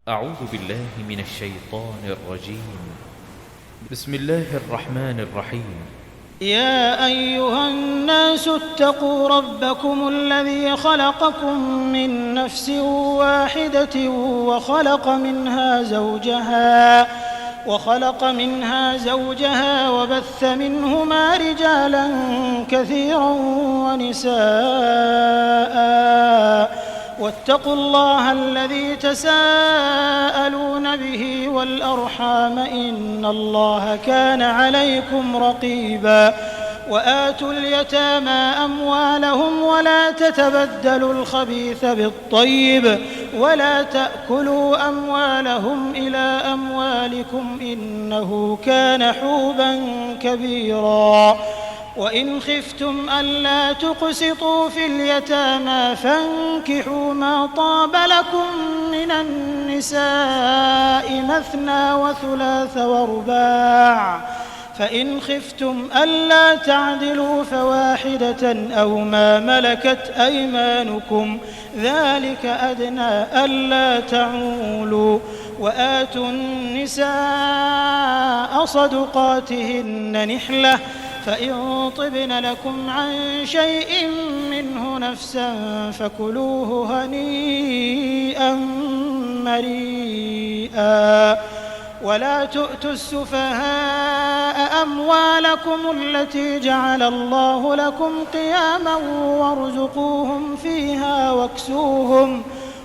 أعوذ بالله من الشيطان الرجيم. بسم الله الرحمن الرحيم. يا أيها الناس اتقوا ربكم الذي خلقكم من نفس واحدة وخلق منها زوجها وبث منهما رجالا كثيرا ونساء، واتقوا الله الذي تساءلون به والأرحام إن الله كان عليكم رقيبا. وآتوا اليتامى أموالهم ولا تتبدلوا الخبيث بالطيب ولا تأكلوا أموالهم إلى أموالكم إنه كان حوبا كبيرا. وإن خفتم ألا تقسطوا في اليتامى فانكحوا ما طاب لكم من النساء مثنى وثلاث ورباع، فإن خفتم ألا تعدلوا فواحدة أو ما ملكت أيمانكم ذلك أدنى ألا تعولوا. وآتوا النساء صدقاتهن نحلة، فإن طبن لكم عن شيء منه نفسا فكلوه هنيئا مريئا. ولا تؤتوا السفهاء أموالكم التي جعل الله لكم قياما وارزقوهم فيها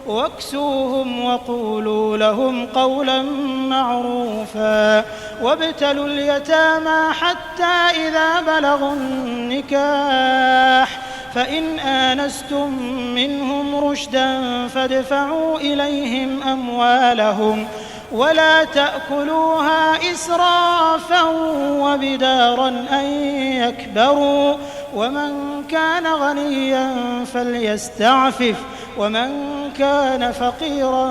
واكسوهم وقولوا لهم قولا معروفا. وابتلوا اليتامى حتى إذا بلغوا النكاح، فإن آنستم منهم رشدا فادفعوا إليهم أموالهم ولا تأكلوها إسرافا وبدارا أن يكبروا. ومن كان غنيا فليستعفف ومن كان فقيرا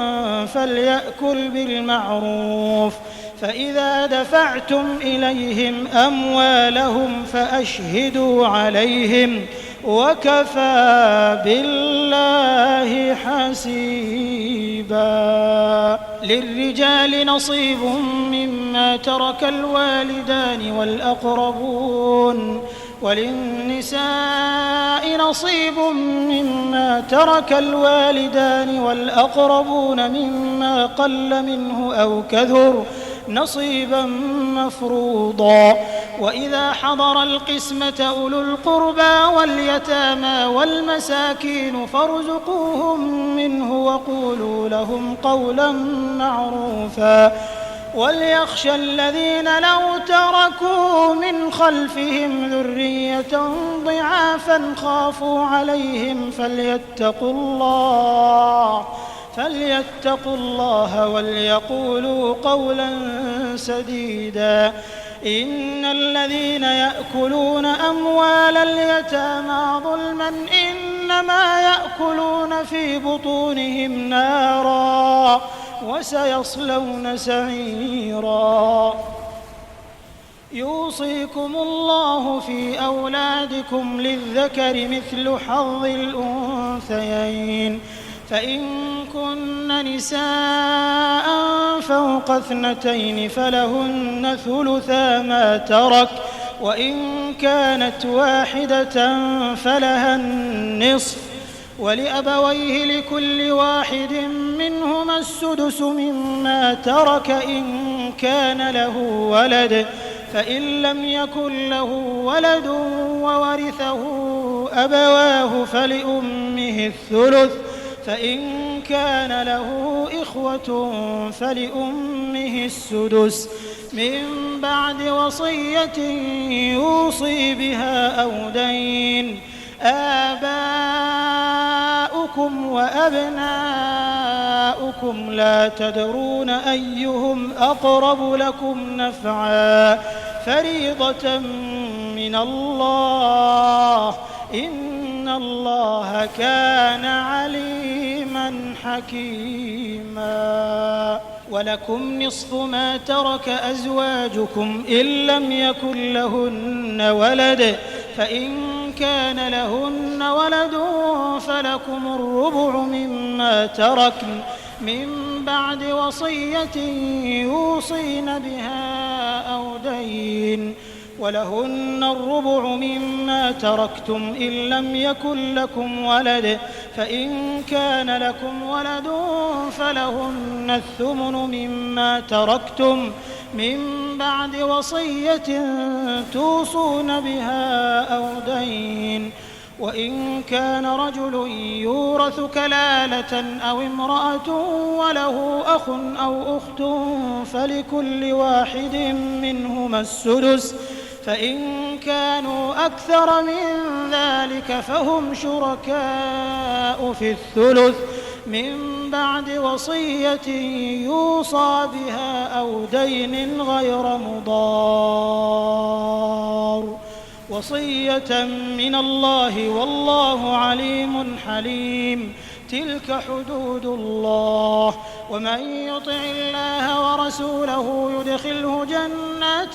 فليأكل بالمعروف. فإذا دفعتم إليهم أموالهم فأشهدوا عليهم وكفى بالله حسيبا. للرجال نصيب مما ترك الوالدان والأقربون، وللنساء نصيب مما ترك الوالدان والأقربون مما قل منه أو كثر نصيبا مفروضا. وإذا حضر القسمة أولو القربى واليتامى والمساكين فارزقوهم منه وقولوا لهم قولا معروفا. وليخشى الذين لو تركوا من خلفهم ذرية ضعافا خافوا عليهم فليتقوا الله وليقولوا قولا سديدا. إن الذين يأكلون أموال اليتامى ظلما إنما يأكلون في بطونهم نارا وسيصلون سعيرا. يوصيكم الله في أولادكم للذكر مثل حظ الأنثيين، فإن كن نساء فوق 2 فلهن ثلثا ما ترك، وإن كانت واحدة فلها النصف، ولأبويه لكل واحد منهما السدس مما ترك إن كان له ولد، فإن لم يكن له ولد وورثه أبواه فلأمه الثلث، فإن كان له إخوة فلأمه السدس من بعد وصية يوصي بها أو دين. آباؤكم وأبناؤكم لا تدرون أيهم أقرب لكم نفعا فريضة من الله إن الله كان عليما حكيما. ولكم نصف ما ترك أزواجكم إن لم يكن لهن ولد، فإن كان لهن ولد فلكم الربع مما تركن من بعد وصية يوصين بها أو دين ولهن الربع مما تركتم إن لم يكن لكم ولد فإن كان لكم ولد فلهن الثمن مما تركتم من بعد وصية توصون بها أو دين وإن كان رجل يورث كلالة أو امرأة وله أخ أو أخت فلكل واحد منهما السدس فإن كانوا أكثر من ذلك فهم شركاء في الثلث من بعد وصية يوصى بها أو دين غير مضار وصية من الله والله عليم حليم تلك حدود الله ومن يطع الله ورسوله يدخله جنات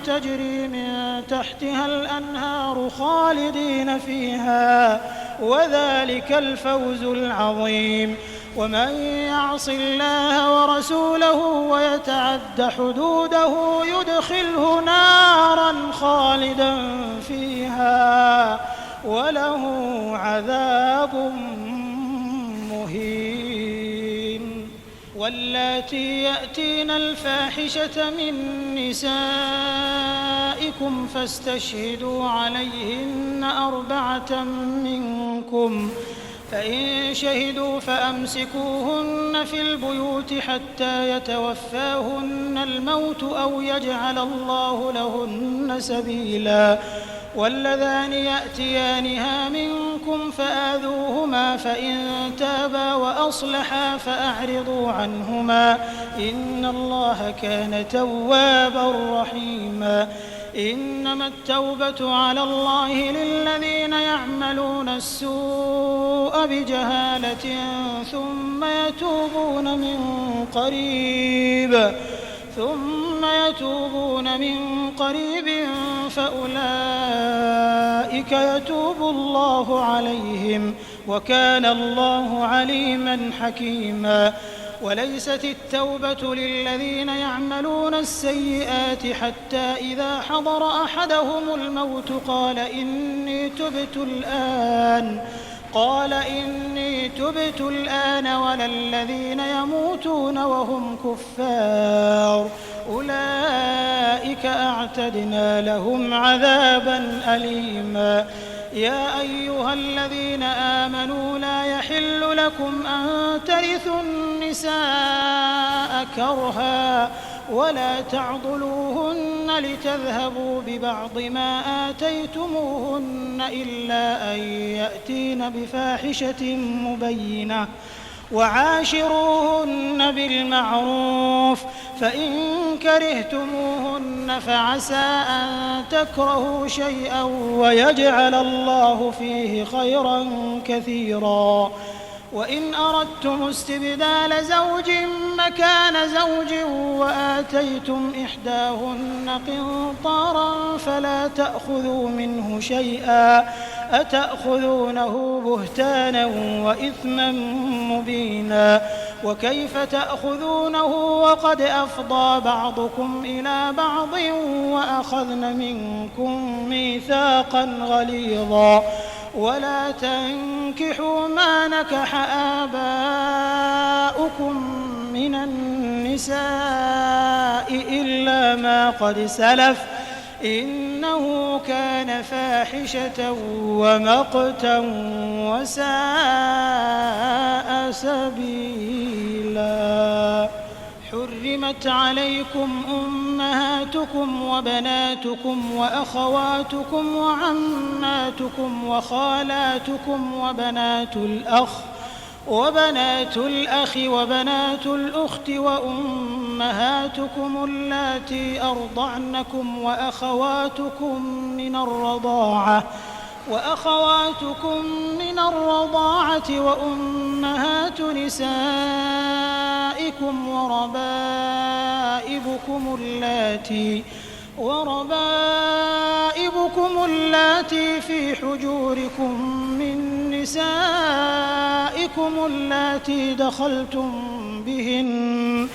تجري من تحتها الأنهار خالدين فيها وذلك الفوز العظيم ومن يعص الله ورسوله ويتعد حدوده يدخله نارا خالدا فيها وله عذاب مهين واللاتي يأتين الفاحشة من نسائكم فاستشهدوا عليهن 4 منكم فإن شهدوا فأمسكوهن في البيوت حتى يتوفاهن الموت أو يجعل الله لهن سبيلا واللذان يأتيانها منكم فآذوهما فإن تابا وأصلحا فأعرضوا عنهما إن الله كان توابا رحيما إنما التوبة على الله للذين يعملون السوء بجهالة ثم يتوبون من قريب فأولئك يتوب الله عليهم وكان الله عليما حكيما وليست التوبة للذين يعملون السيئات حتى إذا حضر أحدهم الموت قال إني تبت الآن ولا الذين يموتون وهم كفار أولئك أعتدنا لهم عذابا أليما يا أيها الذين آمنوا لا يحل لكم أن ترثوا النساء كرها ولا تعضلوهن لتذهبوا ببعض ما آتيتموهن إلا أن يأتين بفاحشة مبينة وعاشروهن بالمعروف فإن كرهتموهن فعسى أن تكرهوا شيئا ويجعل الله فيه خيرا كثيرا وإن أردتم استبدال زوج مكان زوج وآتيتم إحداهن قنطارا فلا تأخذوا منه شيئا أتأخذونه بهتانا وإثما مبينا وكيف تأخذونه وقد أفضى بعضكم إلى بعض وأخذن منكم ميثاقا غليظا ولا تنكحوا ما نكح آباؤكم من النساء إلا ما قد سلف إنه كان فاحشة ومقتا وساء سبيلا حرمت عليكم أمهاتكم وبناتكم وأخواتكم وعماتكم وخالاتكم وبنات الأخ وبنات الأخت وأمهاتكم اللاتي أرضعنكم وأخواتكم من الرضاعة وأمهات نسائكم وربائبكم اللاتي في حجوركم من نسائكم اللاتي دخلتم بهن،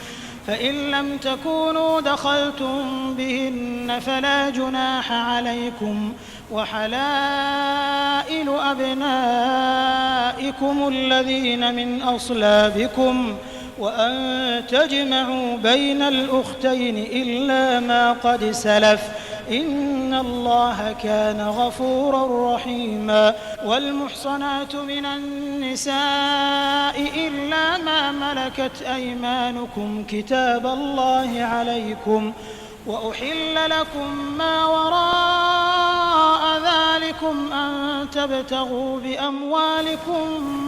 فإن لم تكونوا دخلتم بهن فلا جناح عليكم، وحلائل أبنائكم الذين من أصلابكم، وأن تجمعوا بين الأختين إلا ما قد سلف، إن الله كان غفورا رحيما. والمحصنات من النساء إلا ما ملكت أيمانكم كتاب الله عليكم، وأحل لكم ما وراء ذلكم أن تبتغوا بأموالكم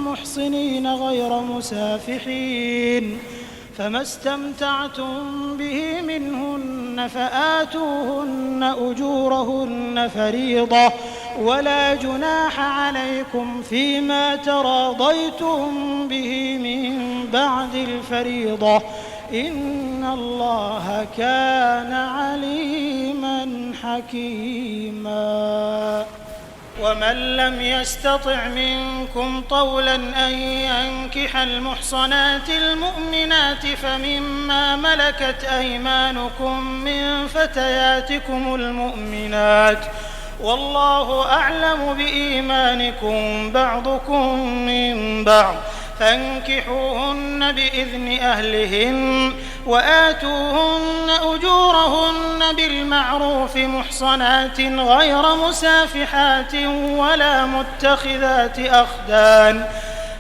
محصنين غير مسافحين، فما استمتعتم به منهن فآتوهن أجورهن فريضة، ولا جناح عليكم فيما تراضيتم به من بعد الفريضة، إن الله كان عليما حكيما. ومن لم يستطع منكم طولا أن ينكح المحصنات المؤمنات فمما ملكت أيمانكم من فتياتكم المؤمنات، والله أعلم بإيمانكم بعضكم من بعض، فانكحوهن بإذن أهلهن وآتوهن أجورهن بالمعروف محصنات غير مسافحات ولا متخذات أخدان،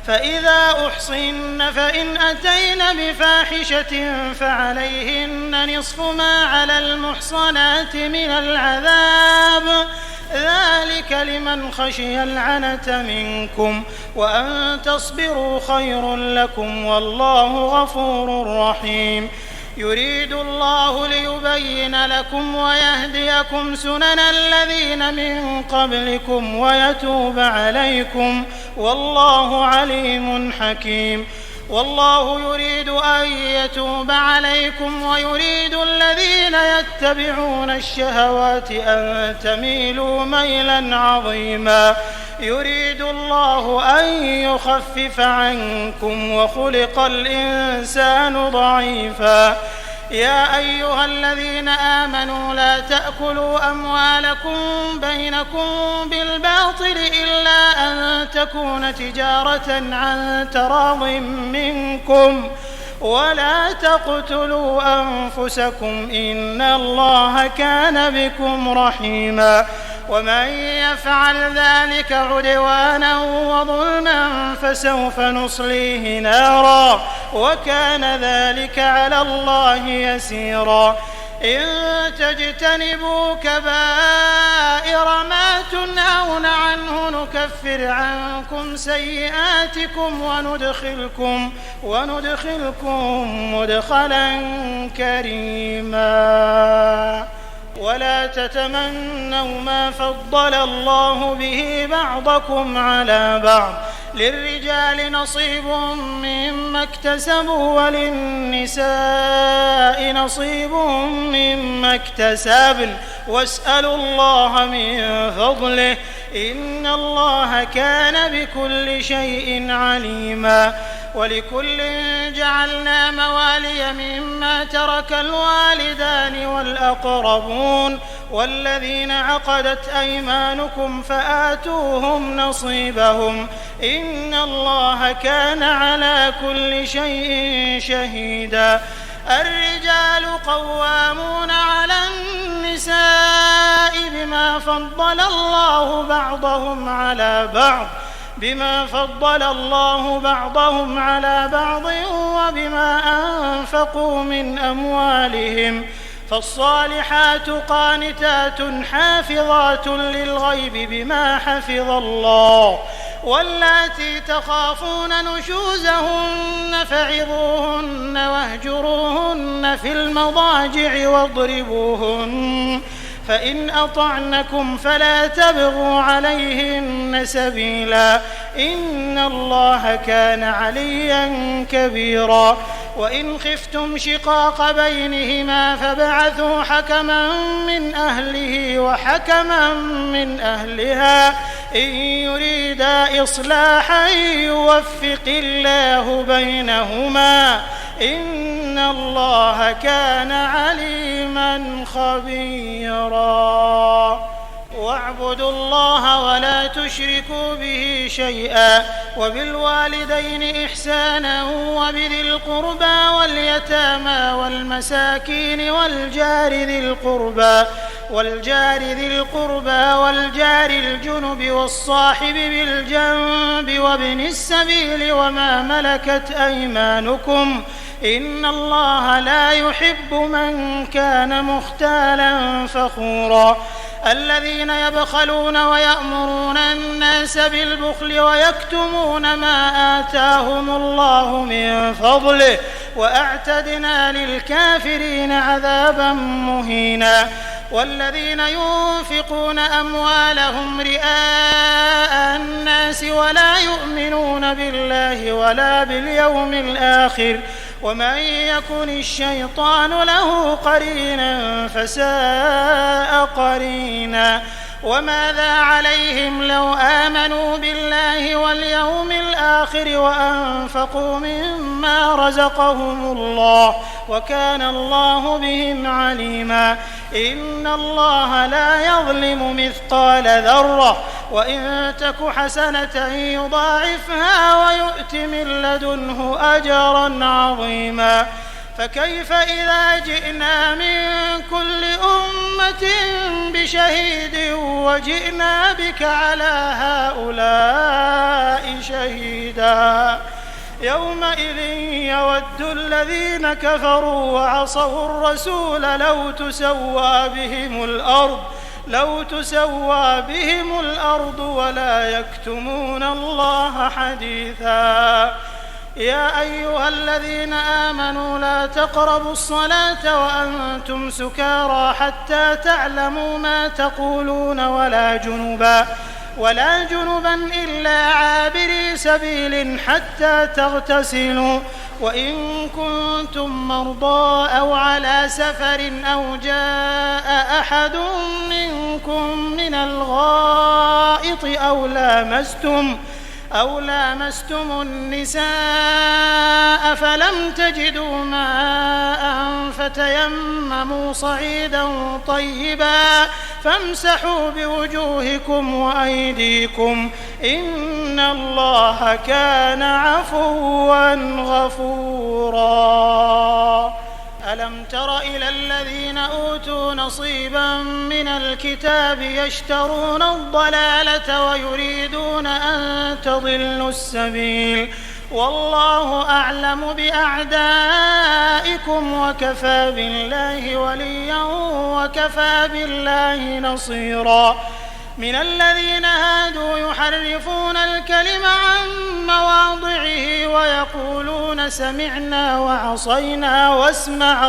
فإذا أحصن فإن أتين بفاحشة فعليهن نصف ما على المحصنات من العذاب، ذلك لمن خشي العنة منكم، وأن تصبروا خير لكم، والله غفور رحيم. يريد الله ليبين لكم ويهديكم سنن الذين من قبلكم ويتوب عليكم، والله عليم حكيم. والله يريد أن يتوب عليكم ويريد الذين يتبعون الشهوات أن تميلوا ميلا عظيما. يريد الله أن يخفف عنكم وخلق الإنسان ضعيفا. يا أيها الذين آمنوا لا تأكلوا أموالكم بينكم بالباطل إلا أن تكون تجارة عن تراض منكم، ولا تقتلوا أنفسكم إن الله كان بكم رحيما. ومن يفعل ذلك عدوانا وظلما فسوف نصليه نارا، وكان ذلك على الله يسيرا. إن تجتنبوا كبائر ما تنهون عنه نكفر عنكم سيئاتكم وندخلكم مدخلا كريما. ولا تتمنوا ما فضل الله به بعضكم على بعض، للرجال نصيب مما اكتسبوا وللنساء نصيب مما اكتسبن، واسألوا الله من فضله إن الله كان بكل شيء عليما. ولكل جعلنا موالي مما ترك الوالدان والأقربون والذين عقدت أيمانكم فآتوهم نصيبهم إن الله كان على كل شيء شهيدا. الرجال قوامون على النساء بما فضل الله بعضهم على بعض وبما أنفقوا من أموالهم، فالصالحات قانتات حافظات للغيب بما حفظ الله، واللاتي تخافون نشوزهن فعظوهن واهجروهن في المضاجع واضربوهن، فإن أطعنكم فلا تبغوا عليهن سبيلا إن الله كان عليا كبيرا. وإن خفتم شقاق بينهما فابعثوا حكما من أهله وحكما من أهلها إن يريدا إصلاحا يوفق الله بينهما إن الله كان عليما خبيرا. واعبدوا الله ولا تشركوا به شيئا وبالوالدين إحسانا وبذي القربى واليتامى والمساكين والجار ذي القربى والجار الجنب والصاحب بالجنب وابن السبيل وما ملكت أيمانكم إن الله لا يحب من كان مختالا فخورا. الذين يبخلون ويأمرون الناس بالبخل ويكتمون ما آتاهم الله من فضله وأعتدنا للكافرين عذابا مهينا. والذين ينفقون أموالهم رئاء الناس ولا يؤمنون بالله ولا باليوم الآخر ومن يكن الشيطان له قرينا فساء قرينا. وماذا عليهم لو آمنوا بالله واليوم الآخر وأنفقوا مما رزقهم الله وكان الله بهم عليما. إن الله لا يظلم مثقال ذرة وإن تك حسنة يضاعفها ويؤت من لدنه أجرا عظيما. فكيف إذا جئنا من كل أمة بشهيد وجئنا بك على هؤلاء شهيدا يومئذ يود الذين كفروا وعصوا الرسول لو تسوى بهم الأرض ولا يكتمون الله حديثا. يا أيها الذين آمنوا لا تقربوا الصلاة وأنتم سكارى حتى تعلموا ما تقولون ولا جنبا إلا عابري سبيل حتى تغتسلوا وإن كنتم مرضى أو على سفر أو جاء أحد منكم من الغائط أو لامستم النساء فلم تجدوا ماء فتيمموا صعيدا طيبا فامسحوا بوجوهكم وأيديكم إن الله كان عفوا غفورا. ألم تر إلى الذين أوتوا نصيبا من الكتاب يشترون الضلالة ويريدون أن تضلوا السبيل والله أعلم بأعدائكم وكفى بالله وليا وكفى بالله نصيرا. من الذين هادوا يحرفون الكلم عن مواضعه ويقولون سمعنا وعصينا واسمع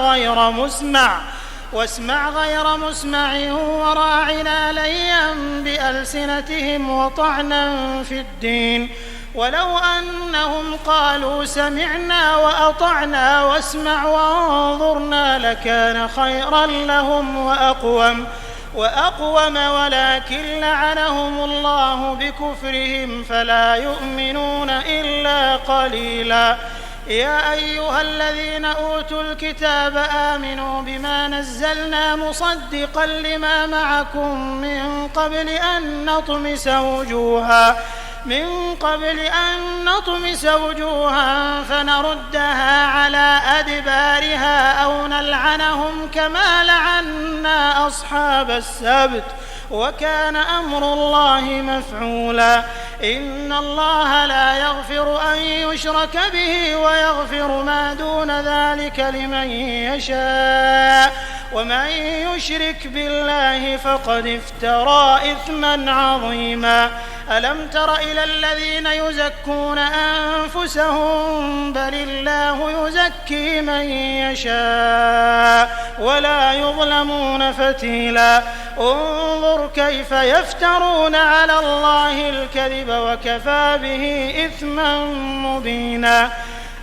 غير مسمع وراعنا ليا بألسنتهم وطعنا في الدين ولو أنهم قالوا سمعنا وأطعنا واسمع وانظرنا لكان خيرا لهم وأقوم ولكن لعنهم الله بكفرهم فلا يؤمنون إلا قليلا. يا أيها الذين أوتوا الكتاب آمنوا بما نزلنا مصدقا لما معكم من قبل أن نطمس وجوها فنردها على أدبارها أو نلعنهم كما لعنا أصحاب السبت وكان أمر الله مفعولا. إن الله لا يغفر أن يشرك به ويغفر ما دون ذلك لمن يشاء ومن يشرك بالله فقد افترى إثما عظيما. ألم تر إلى الذين يزكون أنفسهم بل الله يزكي من يشاء ولا يظلمون فتيلا. انظر كيف يفترون على الله الكذب وكفى به إثما مبينا.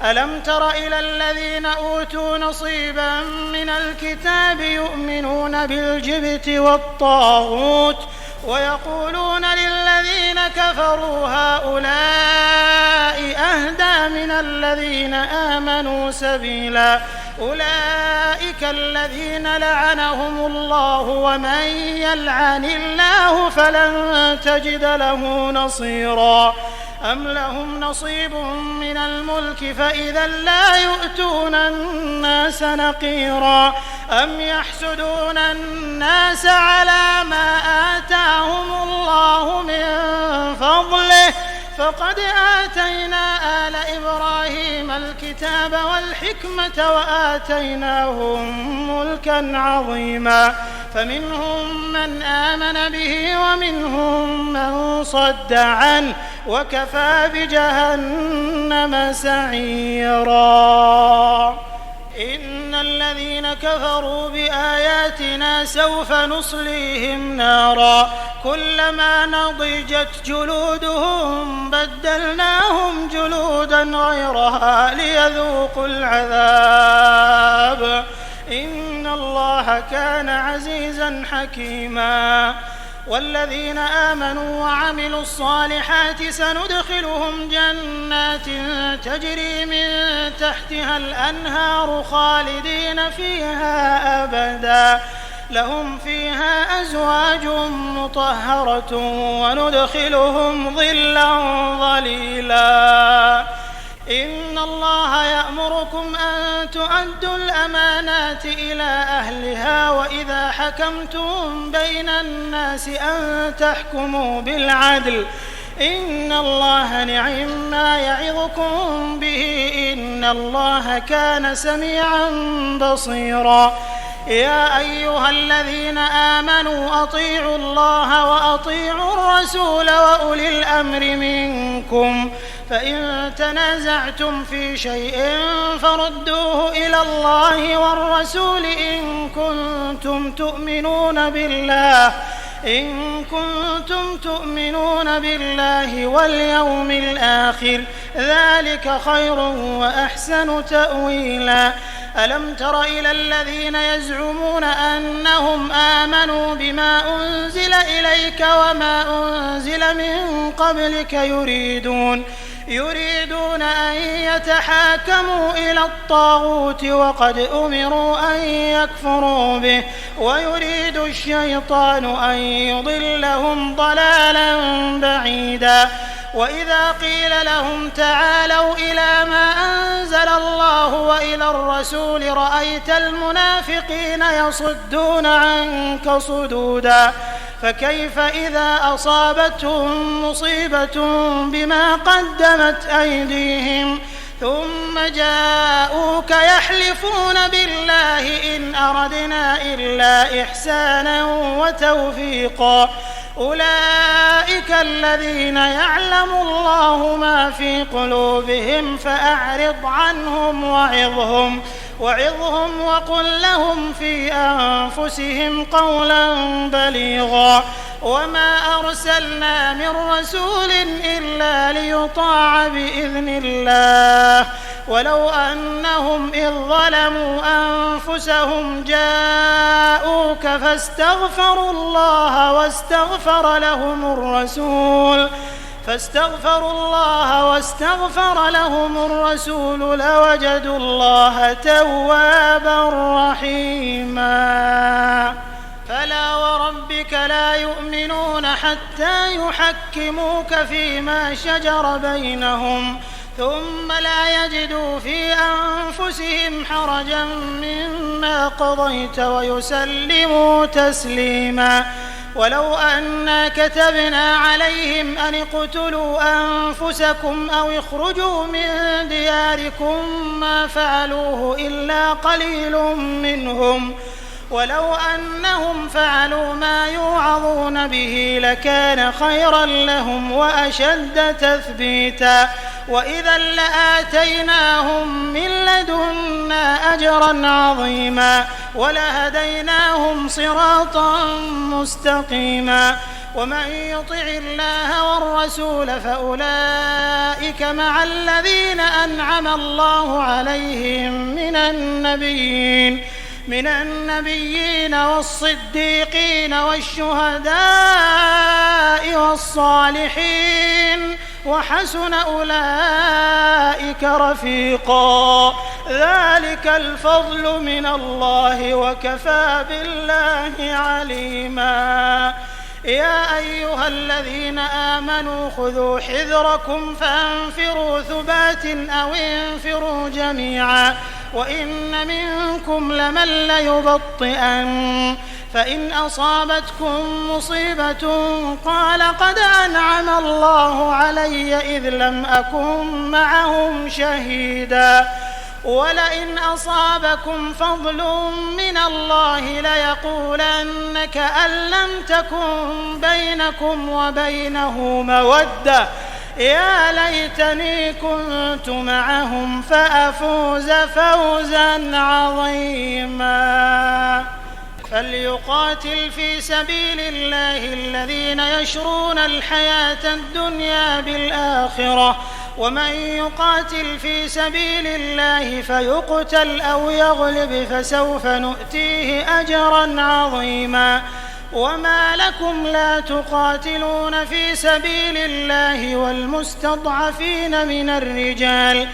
ألم تر إلى الذين أوتوا نصيبا من الكتاب يؤمنون بالجبت والطاغوت ويقولون للذين كفروا هؤلاء أهدى من الذين آمنوا سبيلا أولئك الذين لعنهم الله ومن يلعن الله فلن تجد له نصيرا أم لهم نصيب من الملك فإذا لا يؤتون الناس نقيرا أم يحسدون الناس على ما آتاهم الله من فضله فقد آتينا آل إبراهيم الكتاب والحكمة وآتيناهم ملكا عظيما فمنهم من آمن به ومنهم من صد عنه وكفى بجهنم سعيرا إن الذين كفروا بآياتنا سوف نصليهم نارا كلما نضجت جلودهم بدلناهم جلودا غيرها ليذوقوا العذاب إن الله كان عزيزا حكيما والذين آمنوا وعملوا الصالحات سندخلهم جنات تجري من تحتها الأنهار خالدين فيها أبدا لهم فيها أزواج مطهرة وندخلهم ظلا ظليلا إن الله يأمركم أن تؤدوا الأمانات إلى أهلها وإذا حكمتم بين الناس أن تحكموا بالعدل إن الله نعم ما يعظكم به إن الله كان سميعا بصيرا يا أيها الذين آمنوا أطيعوا الله وأطيعوا الرسول وأولي الأمر منكم فإن تنازعتم في شيء فردوه إلى الله والرسول إن كنتم تؤمنون بالله واليوم الآخر ذلك خير وأحسن تأويلا ألم تر إلى الذين يزعمون أنهم آمنوا بما أنزل إليك وما أنزل من قبلك يريدون أن يتحاكموا إلى الطاغوت وقد أمروا أن يكفروا به ويريد الشيطان أن يضلهم ضلالا بعيدا وإذا قيل لهم تعالوا إلى ما أنزل الله وإلى الرسول رأيت المنافقين يصدون عنك صدودا فكيف إذا أصابتهم مصيبة بما قدمت أيديهم ثم جاءوك يحلفون بالله إن أردنا إلا إحسانا وتوفيقا أولئك الذين يعلم الله ما في قلوبهم فأعرض عنهم وعظهم وقل لهم في أنفسهم قولا بليغا وما أرسلنا من رسول إلا ليطاع بإذن الله ولو أنهم إذ ظلموا أنفسهم جاءوك فاستغفروا الله واستغفر لهم الرسول لوجدوا الله توابا رحيما فلا وربك لا يؤمنون حتى يحكموك فيما شجر بينهم ثم لا يجدوا في أنفسهم حرجا مما قضيت ويسلموا تسليما ولو أنا كتبنا عليهم أن اقتلوا أنفسكم أو اخرجوا من دياركم ما فعلوه إلا قليل منهم ولو أنهم فعلوا ما يوعظون به لكان خيرا لهم وأشد تثبيتا وإذا لآتيناهم من لدنا أجرا عظيما ولهديناهم صراطا مستقيما ومن يطع الله والرسول فأولئك مع الذين أنعم الله عليهم من من النبيين والصديقين والشهداء والصالحين وحسن أولئك رفيقا ذلك الفضل من الله وكفى بالله عليما يا أيها الذين آمنوا خذوا حذركم فانفروا ثبات أو انفروا جميعا وإن منكم لمن ليبطئن فإن أصابتكم مصيبة قال قد أنعم الله علي إذ لم أكن معهم شهيدا ولئن أصابكم فضل من الله ليقولن كأن لم تكن بينكم وبينه مودة يا ليتني كنت معهم فأفوز فوزا عظيما فليقاتل في سبيل الله الذين يشرون الحياة الدنيا بالآخرة ومن يقاتل في سبيل الله فيقتل أو يغلب فسوف نؤتيه أجرا عظيما وما لكم لا تقاتلون في سبيل الله والمستضعفين من الرجال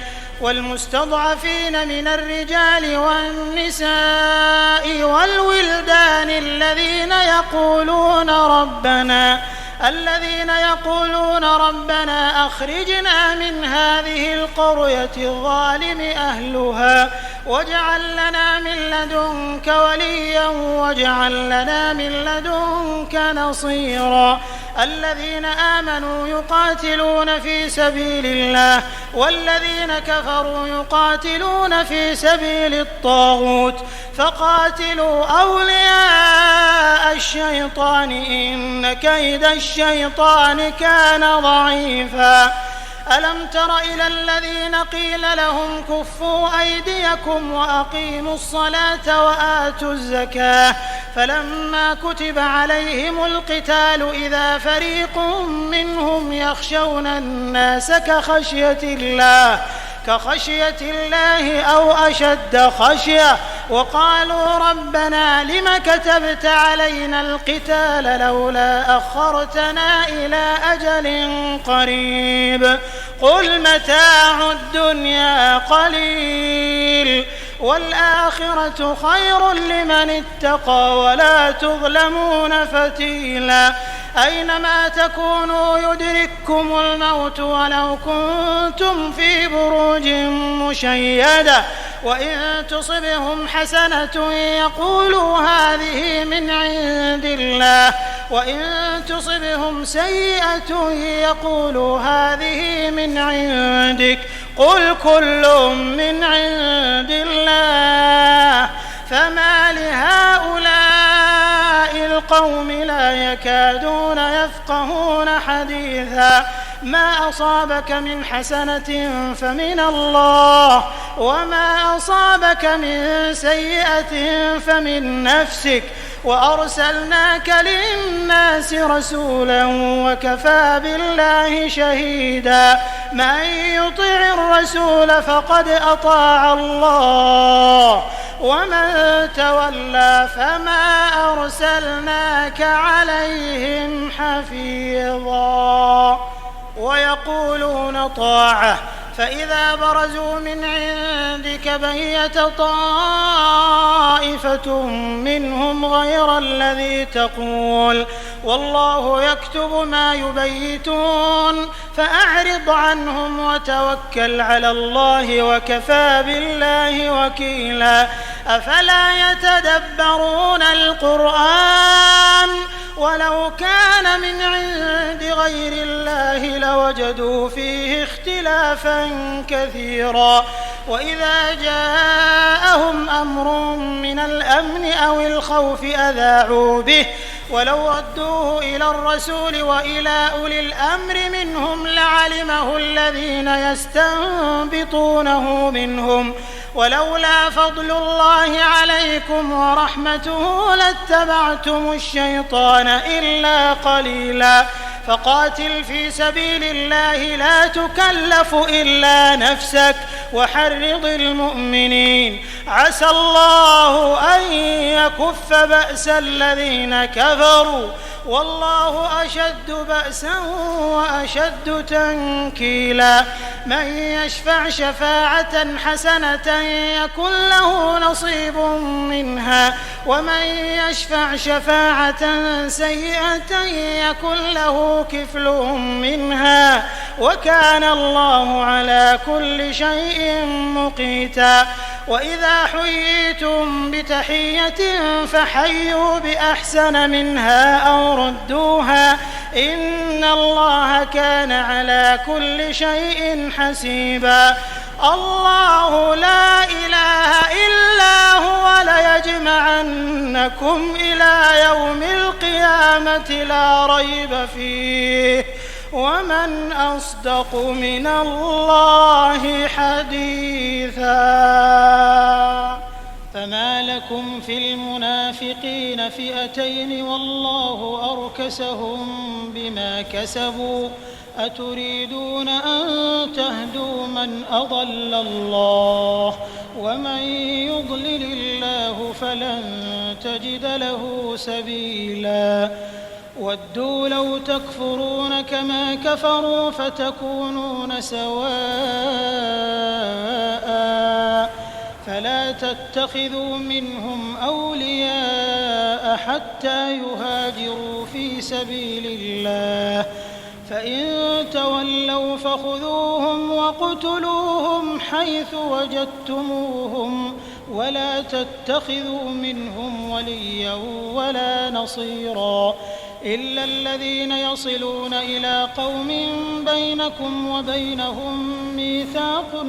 والنساء والولدان الذين يقولون ربنا أخرجنا من هذه القرية الظالم أهلها واجعل لنا من لدنك وليا واجعل لنا من لدنك نصيرا الذين آمنوا يقاتلون في سبيل الله والذين كفروا يقاتلون في سبيل الطاغوت فقاتلوا أولياء الشيطان إن كيد الشيطان كان ضعيفا ألم تر إلى الذين قيل لهم كفوا أيديكم وأقيموا الصلاة وآتوا الزكاة فلما كتب عليهم القتال إذا فريق منهم يخشون الناس كخشية الله أو أشد خشية وقالوا ربنا لم كتبت علينا القتال لولا أخرتنا إلى أجل قريب قل متاع الدنيا قليل والآخرة خير لمن اتقى ولا تظلمون فتيلا أينما تكونوا يدرككم الموت ولو كنتم في بروج مشيدة وإن تصبهم حسنة يقولوا هذه من عند الله وإن تصبهم سيئة يقولوا هذه من عندك قل كل من عند الله فما لهؤلاء القوم لا يكادون يفقهون حديثا ما أصابك من حسنة فمن الله وما أصابك من سيئة فمن نفسك وأرسلناك للناس رسولا وكفى بالله شهيدا من يطع الرسول فقد أطاع الله ومن تولى فما أرسلناك عليهم حفيظا ويقولون طاعة فإذا برزوا من عندك بيت طائفة منهم غير الذي تقول والله يكتب ما يبيتون فأعرض عنهم وتوكل على الله وكفى بالله وكيلا أفلا يتدبرون القرآن ولو كان من عند غير الله لوجدوا فيه اختلافا كثيرا وإذا جاءهم أمر من الأمن أو الخوف أذاعوا به ولو ردوه إلى الرسول وإلى أولي الأمر منهم لعلمه الذين يستنبطونه منهم ولولا فضل الله عليكم ورحمته لاتبعتم الشيطان إلا قليلا فقاتل في سبيل الله لا تكلف إلا نفسك وحرض المؤمنين عسى الله أن يكف بأس الذين كفروا والله أشد بأسا وأشد تنكيلا من يشفع شفاعة حسنة يكن له نصيب منها ومن يشفع شفاعة سيئة يكن له كفل منها وكان الله على كل شيء مقيتا وإذا حييتم بتحية فحيوا بأحسن منها أو ردوها إن الله كان على كل شيء حسيبا الله لا إله إلا هو ليجمعنكم إلى يوم القيامة لا ريب فيه ومن أصدق من الله حديثا فما لكم في المنافقين فئتين والله أركسهم بما كسبوا أتريدون أن تهدوا من أضل الله ومن يضلل الله فلن تجد له سبيلا ودوا لو تكفرون كما كفروا فتكونون سواء فلا تتخذوا منهم أولياء حتى يهاجروا في سبيل الله فإن تولوا فخذوهم واقتلوهم حيث وجدتموهم ولا تتخذوا منهم وليا ولا نصيرا إلا الذين يصلون إلى قوم بينكم وبينهم ميثاق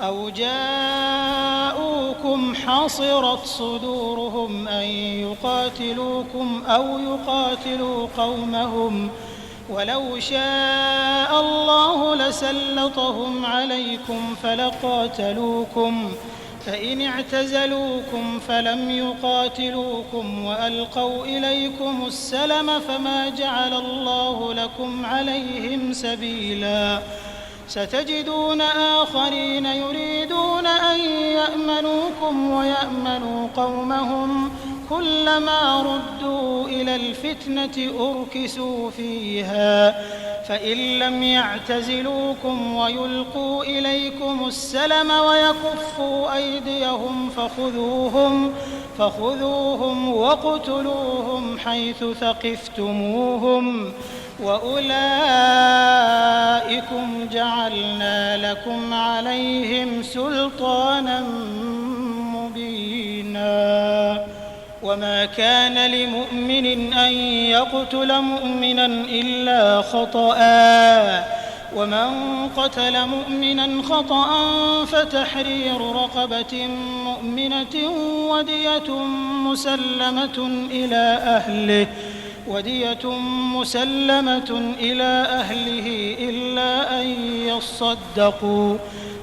أو جاءوكم حصرت صدورهم أن يقاتلوكم أو يقاتلوا قومهم ولو شاء الله لسلطهم عليكم فلقاتلوكم فإن اعتزلوكم فلم يقاتلوكم وألقوا إليكم السلم فما جعل الله لكم عليهم سبيلا ستجدون آخرين يريدون أن يأمنوكم ويأمنوا قومهم كلما ردوا إلى الفتنة أركسوا فيها فإن لم يعتزلوكم ويلقوا إليكم السلم ويكفوا أيديهم فخذوهم واقتلوهم حيث ثقفتموهم وأولئكم جعلنا لكم عليهم سلطانا مبينا وما كان لمؤمن أن يقتل مؤمنا إلا خطأ ومن قتل مؤمنا خطأ فتحرير رقبة مؤمنة ودية مسلمة إلى أهله إلا أن يصدقوا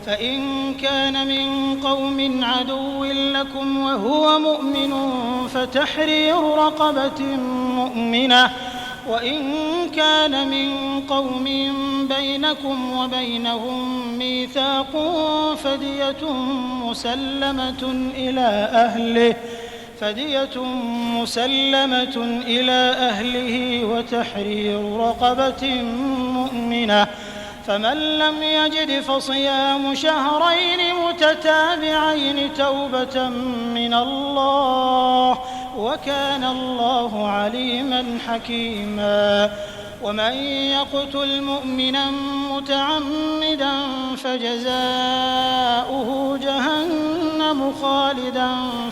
فإن كان من قوم عدو لكم وهو مؤمن فتحرير رقبة مؤمنة وإن كان من قوم بينكم وبينهم ميثاق فدية مسلمة إلى أهله وتحرير رقبة مؤمنة فمن لم يجد فصيام شهرين متتابعين توبة من الله وكان الله عليما حكيما ومن يقتل مؤمنا متعمدا فجزاؤه جهنم خالدا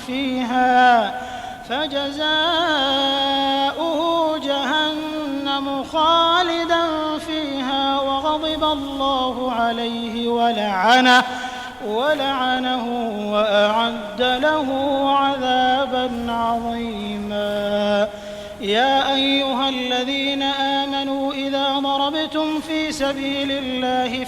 فيها وغضب الله عليه ولعنه وأعد له عذابا عظيما يا أيها الذين آمنوا إذا ضربتم في سبيل الله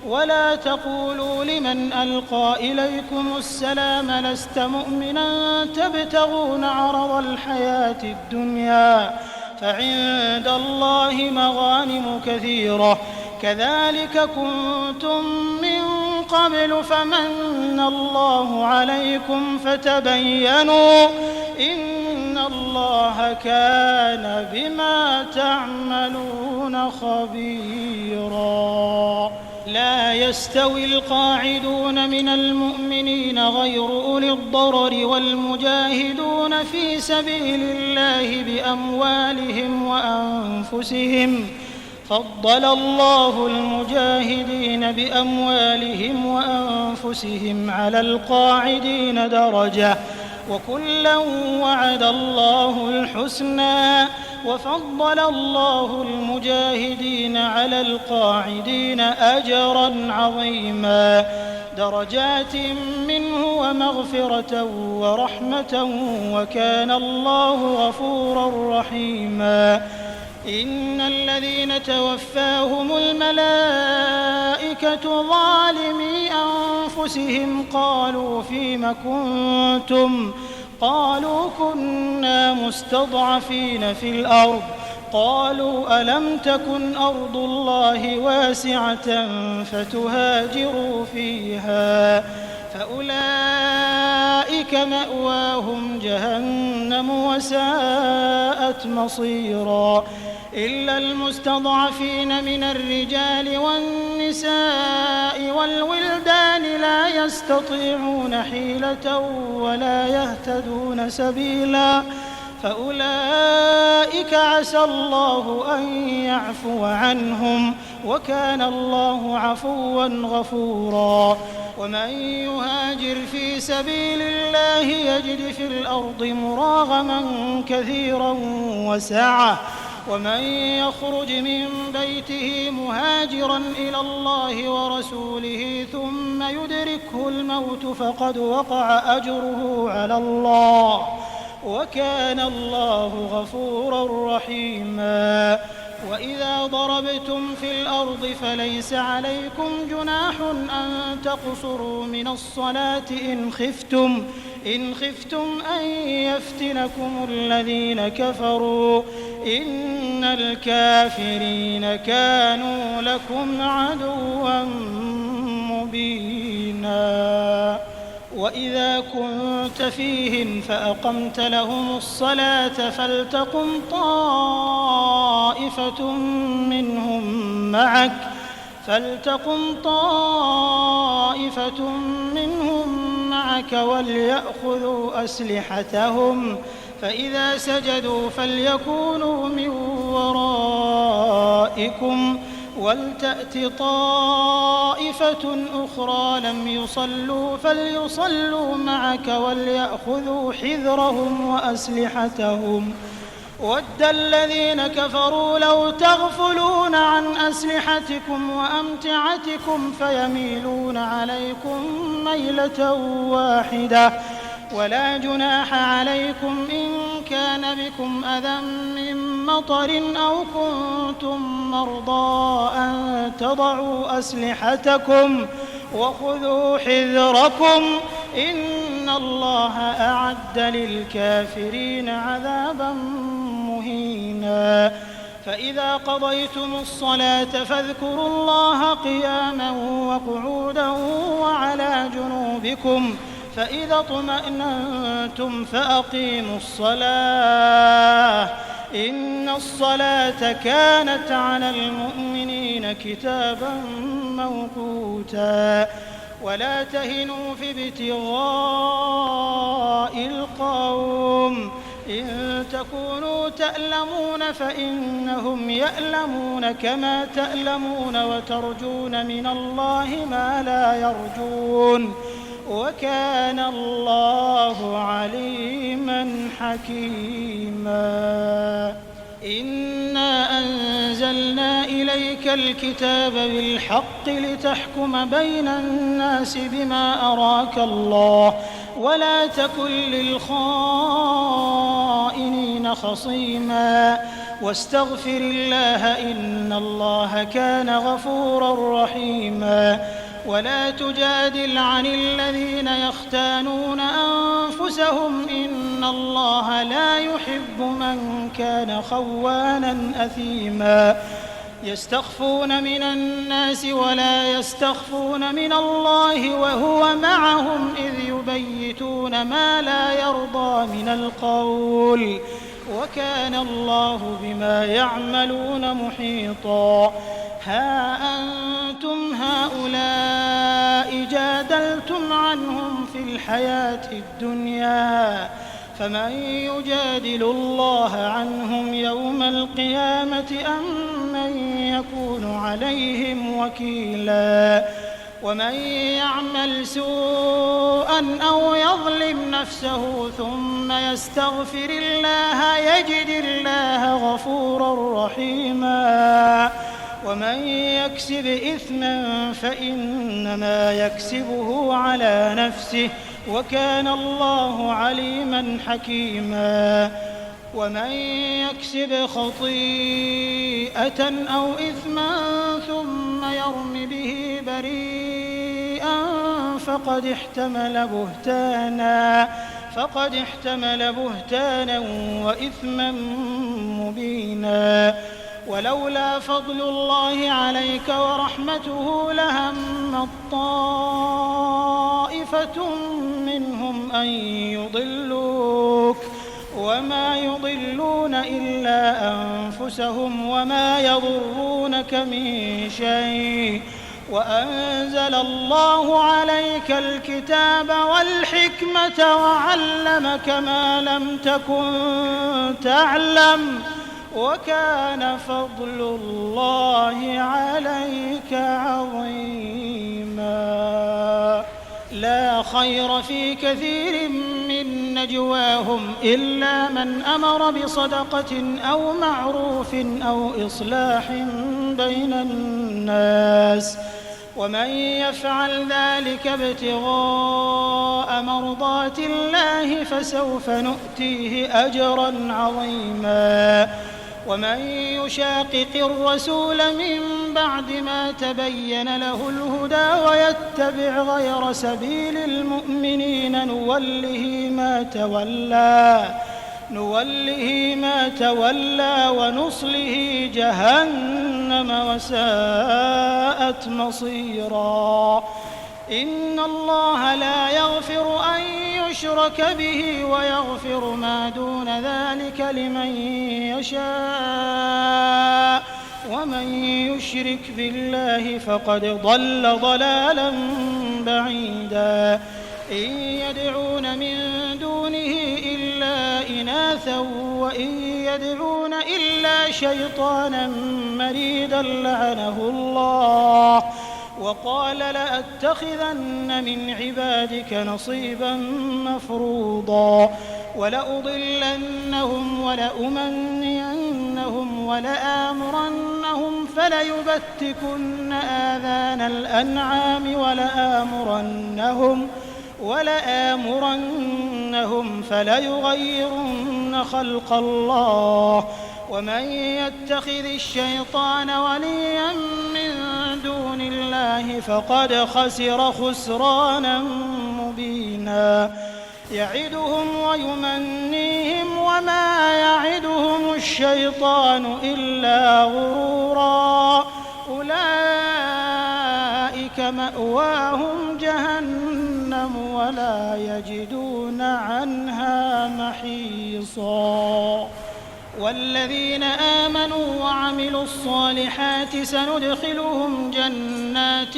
ولا تقولوا لمن ألقى إليكم السلام لست مؤمنا تبتغون عرض الحياة الدنيا فعند الله مغانم كثيرة كذلك كنتم من قبل فمن الله عليكم فتبينوا إن الله كان بما تعملون خبيرا. لا يستوي القاعدون من المؤمنين غير أولي الضرر والمجاهدون في سبيل الله بأموالهم وأنفسهم فضل الله المجاهدين بأموالهم وأنفسهم على القاعدين درجة وكلا وعد الله الحسنى وفضل الله المجاهدين على القاعدين أجرا عظيما درجات منه ومغفرة ورحمة وكان الله غفورا رحيما. إن الذين توفاهم الملائكة ظالمي أنفسهم قالوا فيم كنتم قالوا كنا مستضعفين في الأرض قالوا ألم تكن أرض الله واسعة فتهاجروا فيها فأولئك مأواهم جهنم وساءت مصيرا إلا المستضعفين من الرجال والنساء والولدان لا يستطيعون حيلة ولا يهتدون سبيلا فأولئك عسى الله أن يعفو عنهم وكان الله عفوا غفورا. ومن يهاجر في سبيل الله يجد في الأرض مراغما كثيرا وسعة ومن يخرج من بيته مهاجرا إلى الله ورسوله ثم يدركه الموت فقد وقع أجره على الله وكان الله غفورا رحيما. وإذا ضربتم في الأرض فليس عليكم جناح أن تقصروا من الصلاة إن خفتم أن يفتنكم الذين كفروا إن الكافرين كانوا لكم عدوا مبينا. وإذا كنت فيهم فأقمت لهم الصلاة فلتقم طائفة منهم معك وليأخذوا أسلحتهم فإذا سجدوا فليكونوا من ورائكم ولتأت طائفة أخرى لم يصلوا فليصلوا معك وليأخذوا حذرهم وأسلحتهم ود الذين كفروا لو تغفلون عن أسلحتكم وأمتعتكم فيميلون عليكم ميلة واحدة ولا جناح عليكم إن كان بكم أذى من مطر أو كنتم مرضى أن تضعوا أسلحتكم وخذوا حذركم إن الله أعد للكافرين عذابا مهينا. فإذا قضيتم الصلاة فاذكروا الله قياما وقعودا وعلى جنوبكم فإذا اطمأننتم فأقيموا الصلاة إن الصلاة كانت على المؤمنين كتابا موقوتا. ولا تهنوا في ابتغاء القوم إن تكونوا تألمون فإنهم يألمون كما تألمون وترجون من الله ما لا يرجون وكان الله عليما حكيما. إنا أنزلنا إليك الكتاب بالحق لتحكم بين الناس بما أراك الله ولا تكن للخائنين خصيما واستغفر الله إن الله كان غفورا رحيما ولا تجادل عن الذين يختانون أنفسهم إن الله لا يحب من كان خوانا أثيما يستخفون من الناس ولا يستخفون من الله وهو معهم إذ يبيتون ما لا يرضى من القول وكان الله بما يعملون محيطا ها أنتم هؤلاء جادلتم عنهم في الحياة الدنيا فمن يجادل الله عنهم يوم القيامة أم من يكون عليهم وكيلا ومن يعمل سوءا أو يظلم نفسه ثم يستغفر الله يجد الله غفورا رحيما ومن يكسب إثما فإنما يكسبه على نفسه وكان الله عليما حكيما ومن يكسب خطيئة أو إثما ثم يرم به بريئا فقد احتمل بهتانا وإثما مبينا ولولا فضل الله عليك ورحمته لهم طائفة منهم أن يضلوك وما يضلون إلا أنفسهم وما يضرونك من شيء وأنزل الله عليك الكتاب والحكمة وعلمك ما لم تكن تعلم وكان فضل الله عليك عظيما لا خير في كثير من نجواهم إلا من أمر بصدقة أو معروف أو إصلاح بين الناس ومن يفعل ذلك ابتغاء مرضات الله فسوف نؤتيه أجرا عظيما ومن يشاقق الرسول من بعد ما تبين له الهدى ويتبع غير سبيل المؤمنين نوله ما تولى ونصله جهنم وساءت مصيرا إن الله لا يغفر أن يشرك به ويغفر ما دون ذلك لمن يشاء ومن يشرك بالله فقد ضل ضلالا بعيدا إن يدعون من دونه إلا إناثا وإن يدعون إلا شيطانا مريدا لعنه الله وقال لأتخذن من عبادك نصيبا مفروضا ولأضلنهم ولأمنينهم ولآمرنهم فليبتكن آذان الأنعام ولآمرنهم فليغيرن خلق الله ومن يتخذ الشيطان وليا من دون الله فقد خسر خسرانا مبينا يعدهم ويمنيهم وما يعدهم الشيطان إلا غرورا أولئك مأواهم جهنم ولا يجدون عنها محيصا والذين آمنوا وعملوا الصالحات سندخلهم جنات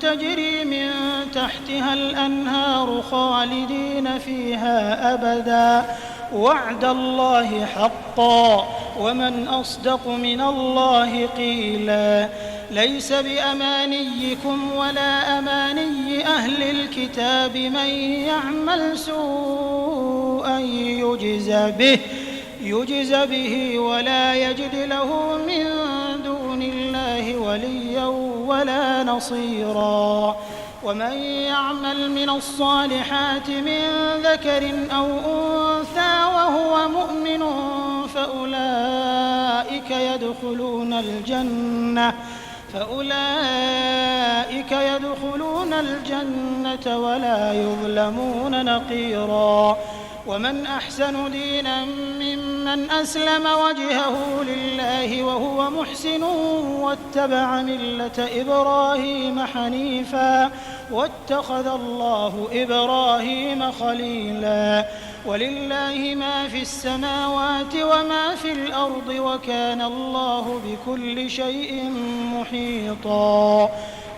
تجري من تحتها الأنهار خالدين فيها أبدا وعد الله حقا ومن أصدق من الله قيلا ليس بأمانيكم ولا أماني أهل الكتاب من يعمل سوءا يجز به ولا يجد له من دون الله وليا ولا نصيرا ومن يعمل من الصالحات من ذكر أو أنثى وهو مؤمن فأولئك يدخلون الجنة ولا يظلمون نقيرا. ومن أحسن دينا ممن أسلم وجهه لله وهو محسن واتبع ملة إبراهيم حنيفا واتخذ الله إبراهيم خليلا. ولله ما في السماوات وما في الأرض وكان الله بكل شيء محيطا.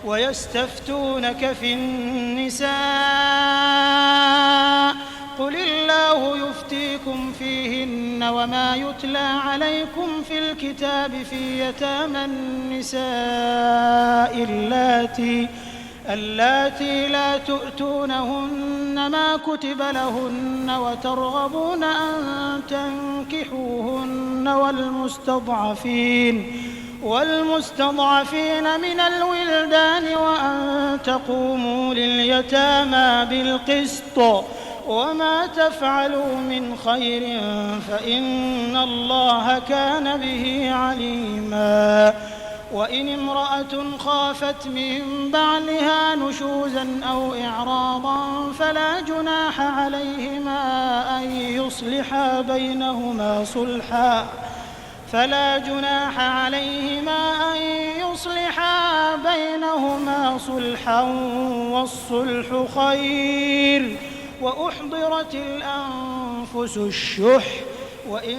ويستفتونك في النساء قل الله يفتيكم فيهن وما يتلى عليكم في الكتاب في يتامى النساء اللاتي لا تؤتونهن ما كتب لهن وترغبون أن تنكحوهن والمستضعفين من الولدان وأن تقوموا لليتامى بالقسط وما تفعلوا من خير فإن الله كان به عليما. وإن امرأة خافت من بعلها نشوزا أو إعراضا فلا جناح عليهما أن يصلحا بينهما صلحا والصلح خير. وأحضرت الأنفس الشح وإن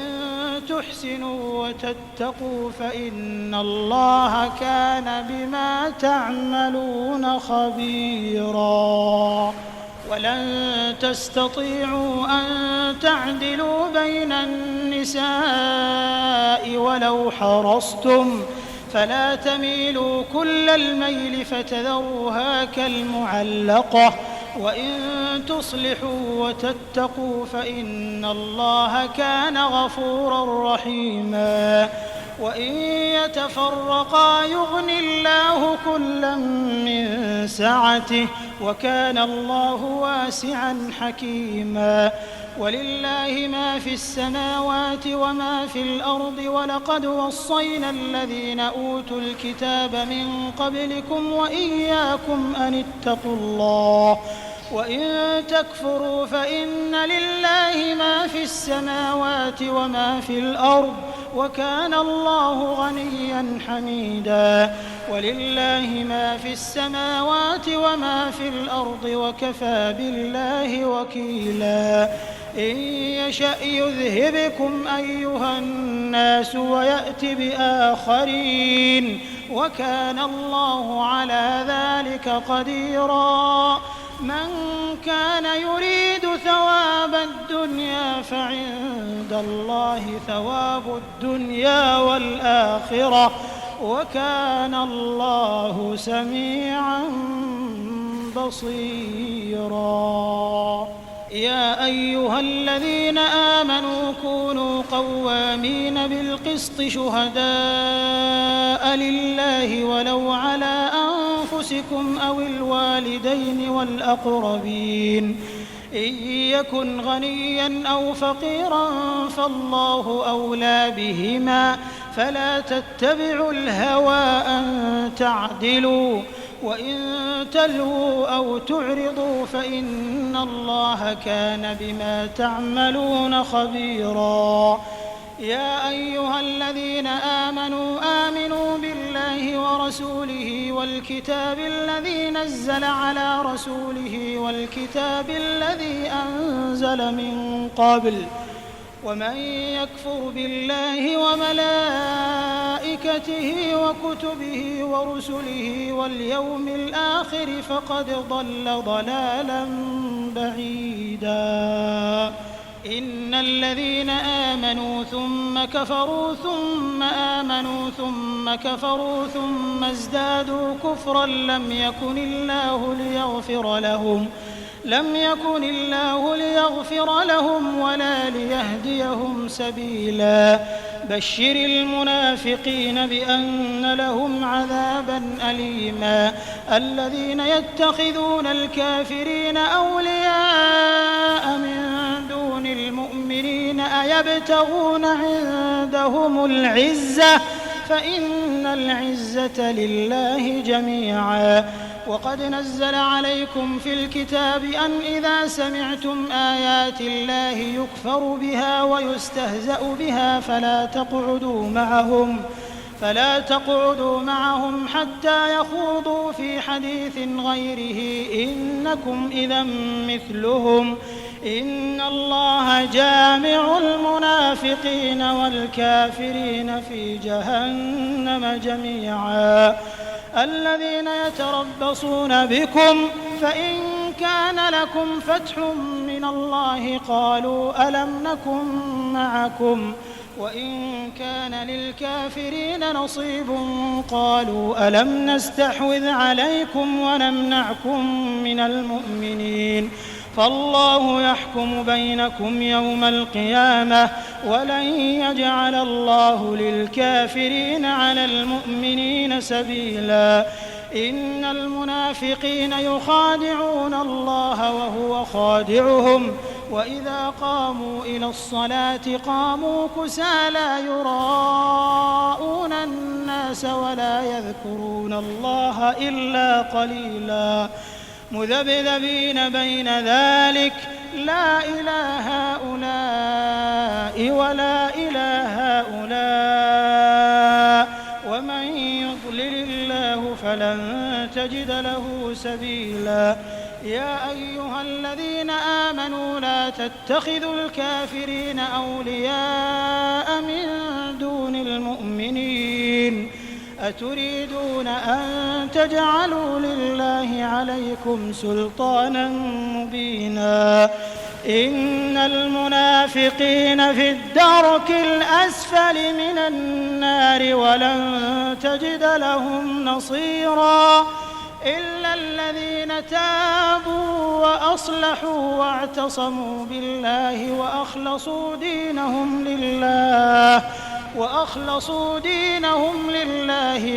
تحسنوا وتتقوا فإن الله كان بما تعملون خبيرا. ولن تستطيعوا أن تعدلوا بين النساء ولو حرصتم فلا تميلوا كل الميل فتذروها كالمعلقة. وإن تصلحوا وتتقوا فإن الله كان غفورا رحيما. وإن يتفرقا يغن الله كلا من سعته وكان الله واسعا حكيما. ولله ما في السماوات وما في الأرض ولقد وصينا الذين أوتوا الكتاب من قبلكم وإياكم أن اتقوا الله. وإن تكفروا فإن لله ما في السماوات وما في الأرض وكان الله غنيا حميدا. ولله ما في السماوات وما في الأرض وكفى بالله وكيلا. إن يشأ يذهبكم أيها الناس ويأت بآخرين وكان الله على ذلك قديرا. من كان يريد ثواب الدنيا فعند الله ثواب الدنيا والآخرة وكان الله سميعا بصيرا. يا أيها الذين آمنوا كونوا قوامين بالقسط شهداء لله ولو على أنفسكم أو الوالدين والأقربين. إن يكن غنيا أو فقيرا فالله أولى بهما فلا تتبعوا الهوى أن تعدلوا. وإن تلووا أو تعرضوا فإن الله كان بما تعملون خبيرا. يا أيها الذين آمنوا بالله ورسوله والكتاب الذي نزل على رسوله والكتاب الذي أنزل من قبل. ومن يكفر بالله وملائكته وكتبه ورسله واليوم الآخر فقد ضل ضلالا بعيدا. إن الذين آمنوا ثم كفروا ثم آمنوا ثم كفروا ثم ازدادوا كفرا لم يكن الله ليغفر لهم ولا ليهديهم سبيلا. بشر المنافقين بأن لهم عذابا أليما الذين يتخذون الكافرين أولياء من دون المؤمنين أيبتغون عندهم العزة فإن العزة لله جميعا وقد نزل عليكم في الكتاب أن إذا سمعتم آيات الله يكفر بها ويستهزأ بها فلا تقعدوا معهم حتى يخوضوا في حديث غيره إنكم إذا مثلهم إن الله جامع المنافقين والكافرين في جهنم جميعا الذين يتربصون بكم فإن كان لكم فتح من الله قالوا ألم نكن معكم وإن كان للكافرين نصيب قالوا ألم نستحوذ عليكم ونمنعكم من المؤمنين فالله يحكم بينكم يوم القيامة ولن يجعل الله للكافرين على المؤمنين سبيلا إن المنافقين يخادعون الله وهو خادعهم وإذا قاموا إلى الصلاة قاموا كسالى يراءون الناس ولا يذكرون الله إلا قليلا مذبذبين بين ذلك لا إله هؤلاء ولا إله هؤلاء ومن يضلل الله فلن تجد له سبيلا يا أيها الذين آمنوا لا تتخذوا الكافرين أولياء من دون المؤمنين أتريدون أن تجعلوا لله عليكم سلطانا مبينا إن المنافقين في الدرك الأسفل من النار ولن تجد لهم نصيرا إلا الذين تابوا وأصلحوا واعتصموا بالله وأخلصوا دينهم لله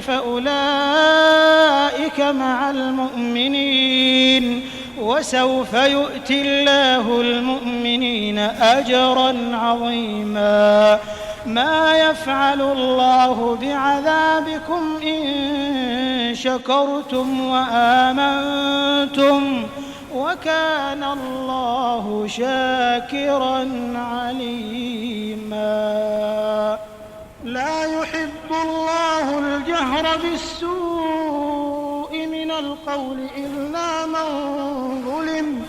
فأولئك مع المؤمنين وسوف يؤتي الله المؤمنين أجرا عظيما ما يفعل الله بعذابكم إن شكرتم وآمنتم وكان الله شاكرا عليما لا يحب الله الجهر بالسوء من القول إلا من ظلم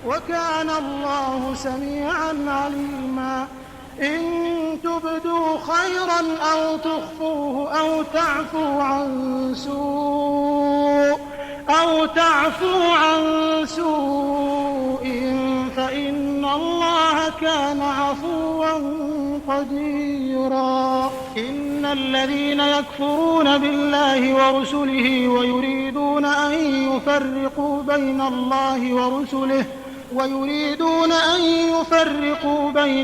وكان الله سميعا عليما إن تبدوا خيرا أو تخفوه أو تعفوا عن سوء فإن الله كان عفوا قديرا إن الذين يكفرون بالله ورسله ويريدون أن يفرقوا بين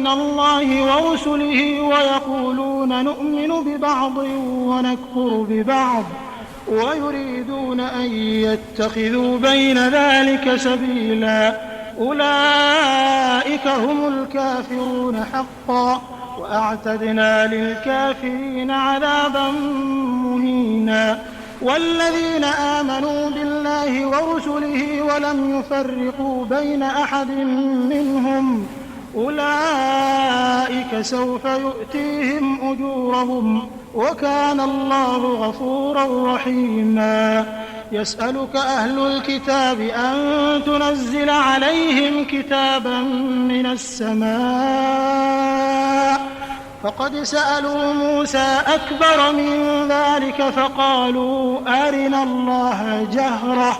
الله ورسله ويقولون نؤمن ببعض ونكفر ببعض ويريدون أن يتخذوا بين ذلك سبيلا أولئك هم الكافرون حقا وأعتدنا للكافرين عذابا مهينا والذين آمنوا بالله ورسله ولم يفرقوا بين أحد منهم أولئك سوف يؤتيهم أجورهم وكان الله غفورا رحيما يسألك أهل الكتاب أن تنزل عليهم كتابا من السماء فقد سألوا موسى أكبر من ذلك فقالوا أرنا الله جهرة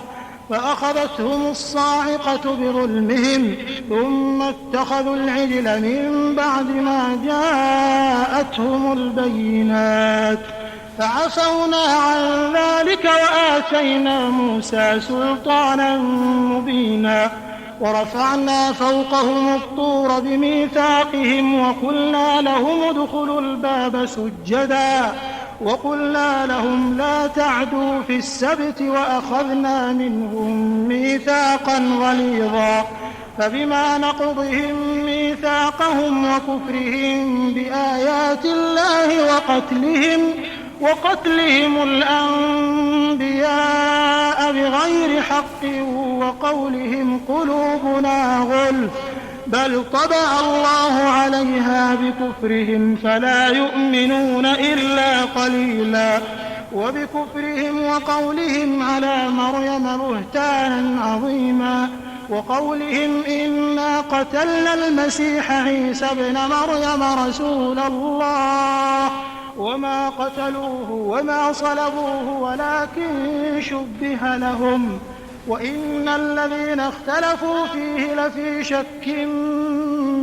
فأخذتهم الصاعقة بظلمهم ثم اتخذوا العجل من بعد ما جاءتهم البينات فعفونا عن ذلك وآتينا موسى سلطانا مبينا ورفعنا فوقهم الطور بميثاقهم وقلنا لهم ادخلوا الباب سجدا وقلنا لهم لا تعدوا في السبت وأخذنا منهم ميثاقا غليظا فبما نقضهم ميثاقهم وكفرهم بآيات الله وقتلهم الأنبياء بغير حق وقولهم قلوبنا غلف بل طبع الله عليها بكفرهم فلا يؤمنون إلا قليلا وبكفرهم وقولهم على مريم بهتانا عظيما وقولهم إنا قتلنا المسيح عيسى ابن مريم رسول الله وما قتلوه وما صلبوه ولكن شبه لهم وإن الذين اختلفوا فيه لفي شك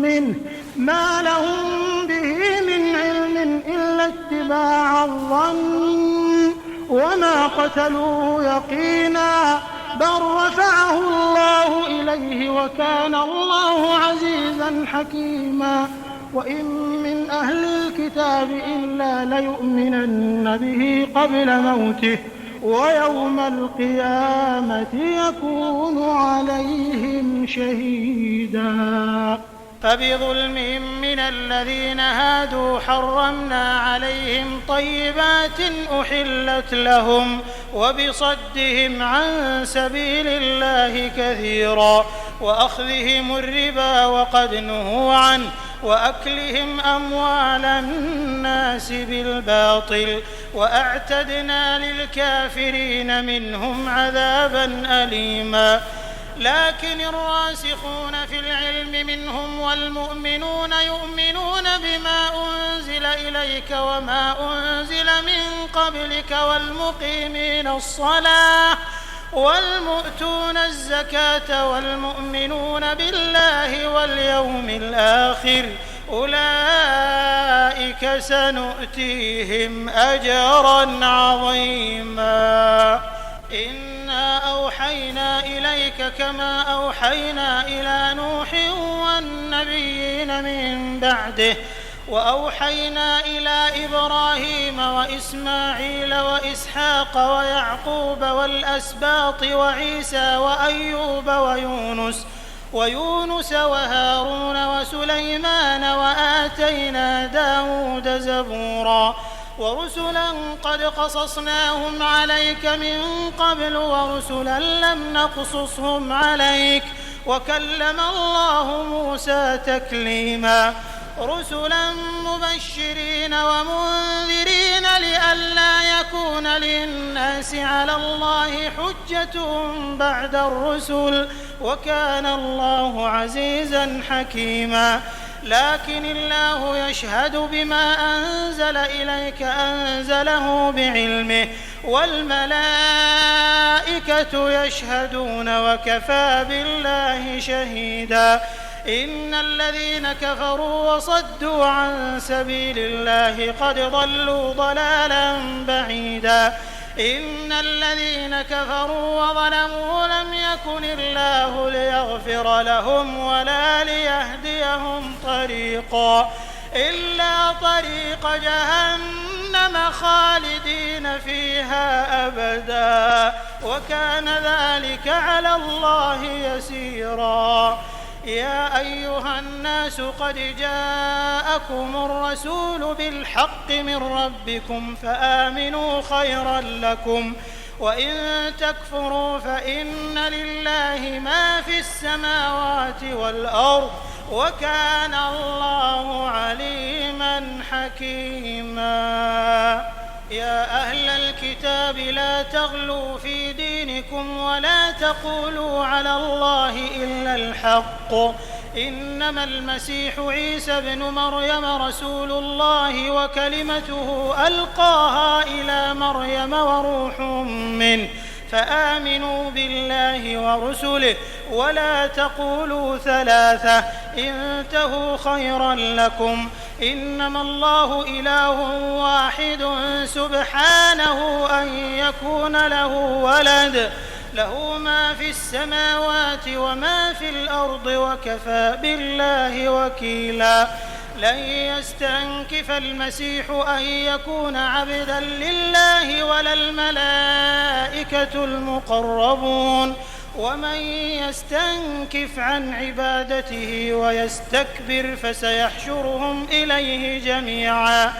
منه ما لهم به من علم إلا اتباع الظن وما قتلوه يقينا بل رفعه الله إليه وكان الله عزيزا حكيما وإن من أهل الكتاب إلا ليؤمنن به قبل موته ويوم القيامة يكون عليهم شهيدا فبظلم من الذين هادوا حرمنا عليهم طيبات أحلت لهم وبصدهم عن سبيل الله كثيرا وأخذهم الربا وقد نهوا عنه وأكلهم أموال الناس بالباطل وأعتدنا للكافرين منهم عذابا أليما لكن الراسخون في العلم منهم والمؤمنون يؤمنون بما أنزل إليك وما أنزل من قبلك والمقيمين الصلاة والمؤتون الزكاة والمؤمنون بالله واليوم الآخر أولئك سنؤتيهم أجرا عظيما إنا أوحينا إليك كما أوحينا إلى نوح والنبيين من بعده وأوحينا إلى إبراهيم وإسماعيل وإسحاق ويعقوب والأسباط وعيسى وأيوب ويونس وهارون وسليمان وآتينا داود زبورا ورسلا قد قصصناهم عليك من قبل ورسلا لم نقصصهم عليك وكلم الله موسى تكليما رسلا مبشرين ومنذرين لئلا يكون للناس على الله حجة بعد الرسل وكان الله عزيزا حكيما لكن الله يشهد بما أنزل إليك أنزله بعلمه والملائكة يشهدون وكفى بالله شهيدا إن الذين كفروا وصدوا عن سبيل الله قد ضلوا ضلالا بعيدا إن الذين كفروا وظلموا لم يكن الله ليغفر لهم ولا ليهديهم طريقا إلا طريق جهنم خالدين فيها أبدا وكان ذلك على الله يسيرا يا أيها الناس قد جاءكم الرسول بالحق من ربكم فآمنوا خيرا لكم وإن تكفروا فإن لله ما في السماوات والأرض وكان الله عليما حكيما يا أهل الكتاب لا تغلوا في دينكم ولا تقولوا على الله إلا الحق إنما المسيح عيسى ابن مريم رسول الله وكلمته ألقاها إلى مريم وروح منه فآمنوا بالله ورسله ولا تقولوا ثلاثة انتهوا خيرا لكم إنما الله إله واحد سبحانه أن يكون له ولد له ما في السماوات وما في الأرض وكفى بالله وكيلا لن يستنكف المسيح أن يكون عبدا لله ولا الملائكة المقربون ومن يستنكف عن عبادته ويستكبر فسيحشرهم إليه جميعا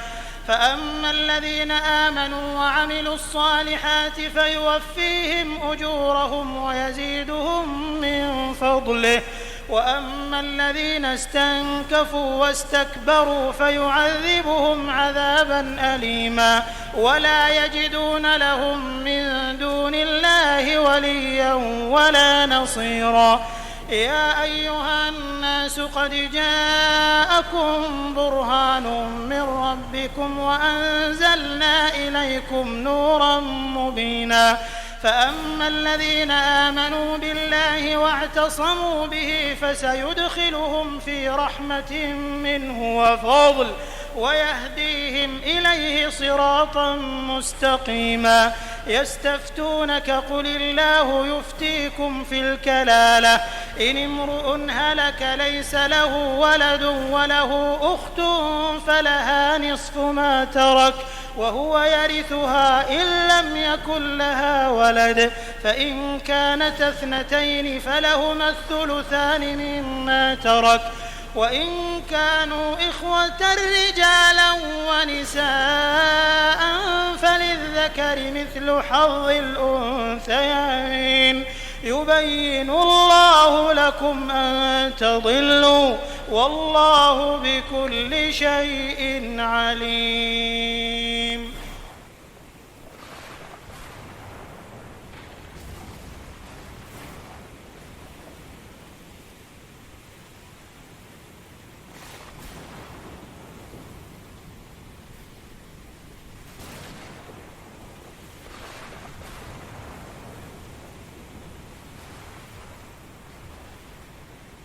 فأما الذين آمنوا وعملوا الصالحات فيوفيهم أجورهم ويزيدهم من فضله وأما الذين استنكفوا واستكبروا فيعذبهم عذابا أليما ولا يجدون لهم من دون الله وليا ولا نصيرا يا أيها الناس قد جاءكم برهان من ربكم وأنزلنا إليكم نورا مبينا فأما الذين آمنوا بالله واعتصموا به فسيدخلهم في رحمة منه وفضل ويهديهم إليه صراطا مستقيما يستفتونك قل الله يفتيكم في الكلالة إن امرؤ هلك ليس له ولد وله أخت فلها نصف ما ترك وهو يرثها إن لم يكن لها ولد فإن كانت اثنتين فلهما الثلثان مما ترك وإن كانوا إخوة رجالا ونساء فللذكر مثل حظ الأنثيين يبين الله لكم أن تضلوا والله بكل شيء عليم.